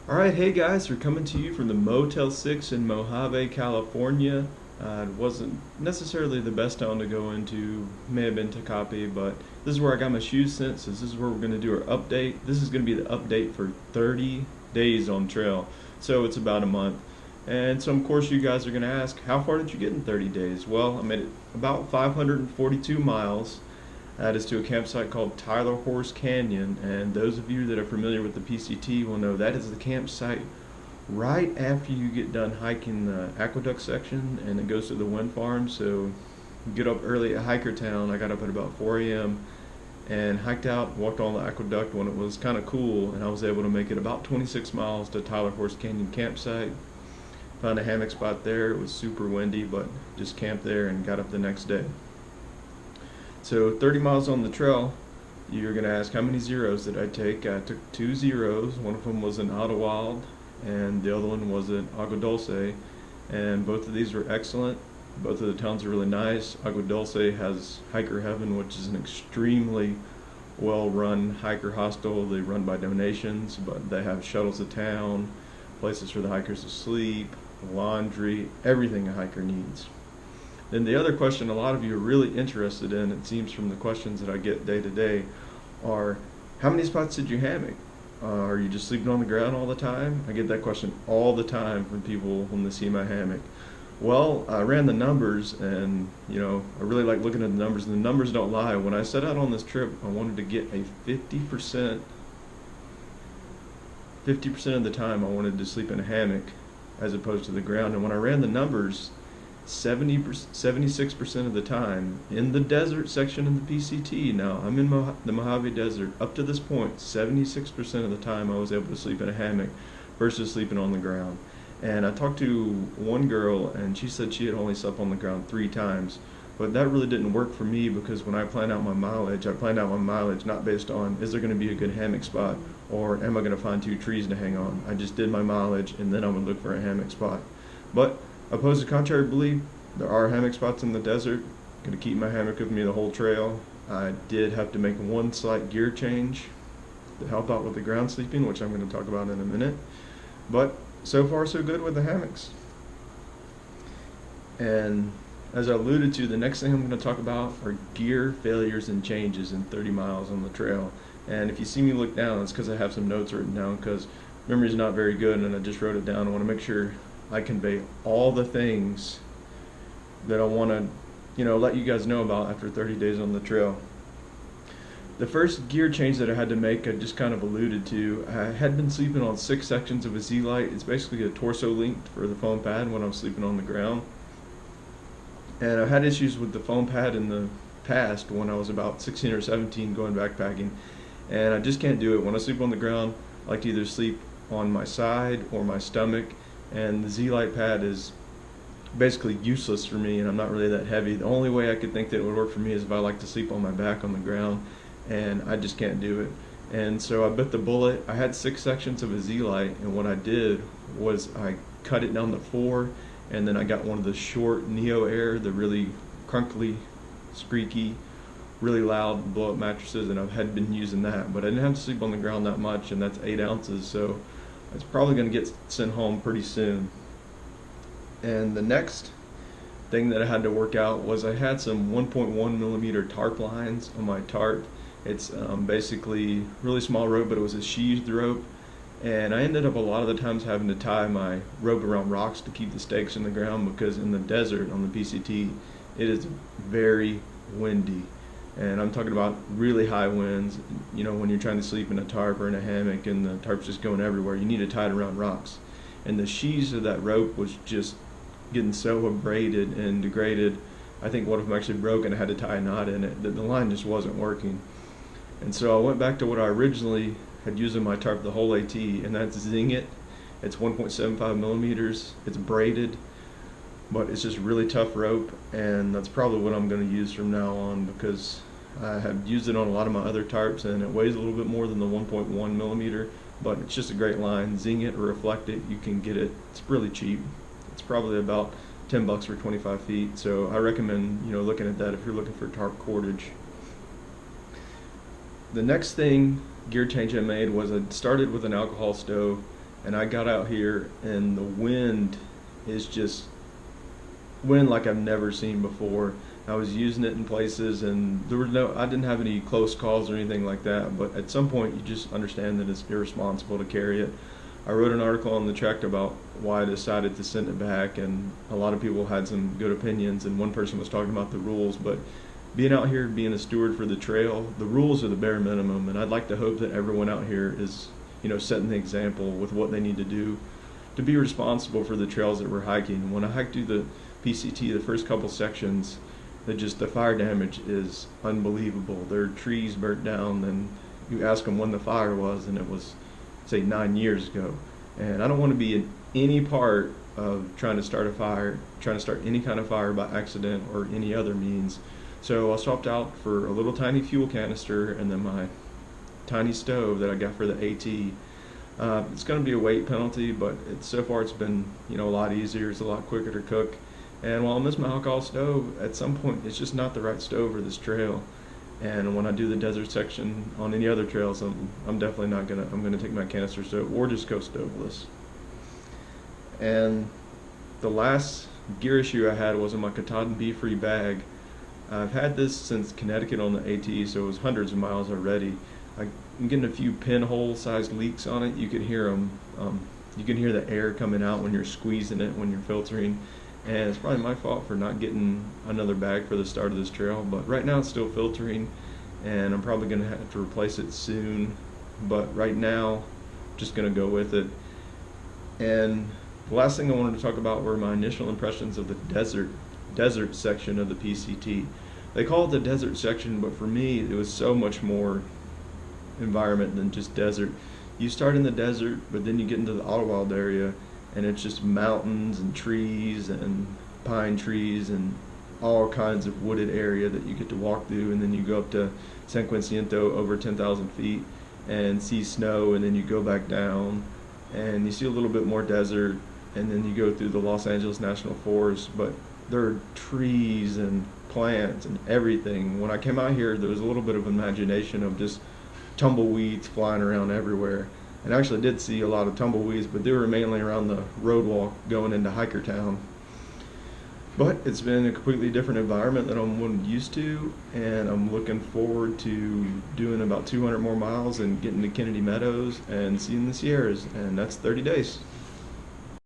Alright, hey guys, we're coming to you from the Motel 6 in Mojave, California. It wasn't necessarily the best town to go into, may have been Tecate, but this is where I got my shoes sent, so this is where we're going to do our update. This is going to be the update for 30 days on trail, so it's about a month. And so of course you guys are going to ask, how far did you get in 30 days? Well, I made it about 542 miles. That is to a campsite called Tyler Horse Canyon, and those of you that are familiar with the PCT will know that is the campsite right after you get done hiking the aqueduct section, and it goes to the wind farm. So you get up early at Hiker Town. I got up at about 4 a.m. and hiked out, walked on the aqueduct when it was kind of cool, and I was able to make it about 26 miles to Tyler Horse Canyon campsite. Found a hammock spot there. It was super windy, but just camped there and got up the next day. So 30 miles on the trail, you're going to ask how many zeros did I take. I took 2 zeros. One of them was an Idlewild and the other one was an Agua Dulce, and both of these were excellent. Both of the towns are really nice. Agua Dulce has Hiker Heaven, which is an extremely well run hiker hostel. They run by donations, but they have shuttles to town, places for the hikers to sleep, laundry, everything a hiker needs. Then the other question a lot of you are really interested in, it seems from the questions that I get day to day, are how many spots did you hammock? Are you just sleeping on the ground all the time? I get that question all the time from people when they see my hammock. Well, I ran the numbers, and I really like looking at the numbers, and the numbers don't lie. When I set out on this trip, I wanted to get a 50% of the time I wanted to sleep in a hammock as opposed to the ground. And when I ran the numbers, 76% of the time in the desert section of the PCT. Now I'm in the Mojave Desert. Up to this point, 76% of the time I was able to sleep in a hammock versus sleeping on the ground. And I talked to one girl, and she said she had only slept on the ground 3 times. But that really didn't work for me, because when I planned out my mileage, I planned out my mileage not based on is there going to be a good hammock spot or am I going to find 2 trees to hang on. I just did my mileage, and then I would look for a hammock spot. But opposed to contrary belief, there are hammock spots in the desert. I'm going to keep my hammock with me the whole trail. I did have to make one slight gear change to help out with the ground sleeping, which I'm going to talk about in a minute. But so far so good with the hammocks. And as I alluded to, the next thing I'm going to talk about are gear failures and changes in 30 miles on the trail. And if you see me look down, it's because I have some notes written down, because memory is not very good and I just wrote it down. I want to make sure I convey all the things that I want to, let you guys know about after 30 days on the trail. The first gear change that I had to make, I just kind of alluded to. I had been sleeping on 6 sections of a Z-Lite. It's basically a torso link for the foam pad when I'm sleeping on the ground. And I've had issues with the foam pad in the past when I was about 16 or 17 going backpacking. And I just can't do it. When I sleep on the ground, I like to either sleep on my side or my stomach. And the Z-Lite pad is basically useless for me, and I'm not really that heavy. The only way I could think that it would work for me is if I like to sleep on my back on the ground, and I just can't do it. And so I bit the bullet. I had 6 sections of a Z-Lite, and what I did was I cut it down to 4, and then I got one of the short Neo Air, the really crunkly, squeaky, really loud blow-up mattresses, and I had been using that, but I didn't have to sleep on the ground that much, and that's 8 ounces, so it's probably going to get sent home pretty soon. And the next thing that I had to work out was I had some 1.1 millimeter tarp lines on my tarp. It's basically really small rope, but it was a sheathed rope, and I ended up a lot of the times having to tie my rope around rocks to keep the stakes in the ground, because in the desert on the PCT it is very windy, and I'm talking about really high winds. When you're trying to sleep in a tarp or in a hammock and the tarp's just going everywhere, you need to tie it around rocks. And the sheaths of that rope was just getting so abraded and degraded. I think one of them actually broke, and I had to tie a knot in it. The line just wasn't working. And so I went back to what I originally had used in my tarp the whole AT, and that's Zing It. It's 1.75 millimeters. It's braided, but it's just really tough rope, and that's probably what I'm going to use from now on, because I have used it on a lot of my other tarps, and it weighs a little bit more than the 1.1 millimeter, but it's just a great line. Zing It or Reflect It, you can get it. It's really cheap. It's probably about $10 for 25 feet, so I recommend looking at that if you're looking for tarp cordage. The next gear change I made was I started with an alcohol stove, and I got out here, and the wind is just wind like I've never seen before. I was using it in places, and I didn't have any close calls or anything like that, but at some point you just understand that it's irresponsible to carry it. I wrote an article on the Trek about why I decided to send it back, and a lot of people had some good opinions, and one person was talking about the rules, but being out here, being a steward for the trail, the rules are the bare minimum, and I'd like to hope that everyone out here is, setting the example with what they need to do to be responsible for the trails that we're hiking. When I hiked through the PCT, the first couple sections, the fire damage is unbelievable. There are trees burnt down, and you ask them when the fire was, and it was, say, 9 years ago. And I don't want to be in any part of trying to start a fire, trying to start any kind of fire by accident or any other means. So I swapped out for a little tiny fuel canister and then my tiny stove that I got for the AT. It's going to be a weight penalty, but so far it's been a lot easier. It's a lot quicker to cook. And while I miss my alcohol stove, at some point it's just not the right stove for this trail. And when I do the desert section on any other trails, I'm definitely not gonna. I'm gonna take my canister stove or just go stoveless. And the last gear issue I had was in my Katahdin bag. I've had this since Connecticut on the AT, so it was hundreds of miles already. I'm getting a few pinhole-sized leaks on it. You can hear them. You can hear the air coming out when you're squeezing it, when you're filtering. And it's probably my fault for not getting another bag for the start of this trail, but right now it's still filtering, and I'm probably going to have to replace it soon. But right now, just going to go with it. And the last thing I wanted to talk about were my initial impressions of the desert section of the PCT. They call it the desert section, but for me, it was so much more environment than just desert. You start in the desert, but then you get into the Otterwild area, and it's just mountains and trees and pine trees and all kinds of wooded area that you get to walk through, and then you go up to San Quinciento over 10,000 feet and see snow, and then you go back down and you see a little bit more desert, and then you go through the Los Angeles National Forest, but there are trees and plants and everything. When I came out here, there was a little bit of imagination of just tumbleweeds flying around everywhere. And I actually did see a lot of tumbleweeds, but they were mainly around the road walk going into Hiker Town. But it's been a completely different environment than I'm used to, and I'm looking forward to doing about 200 more miles and getting to Kennedy Meadows and seeing the Sierras, and that's 30 days.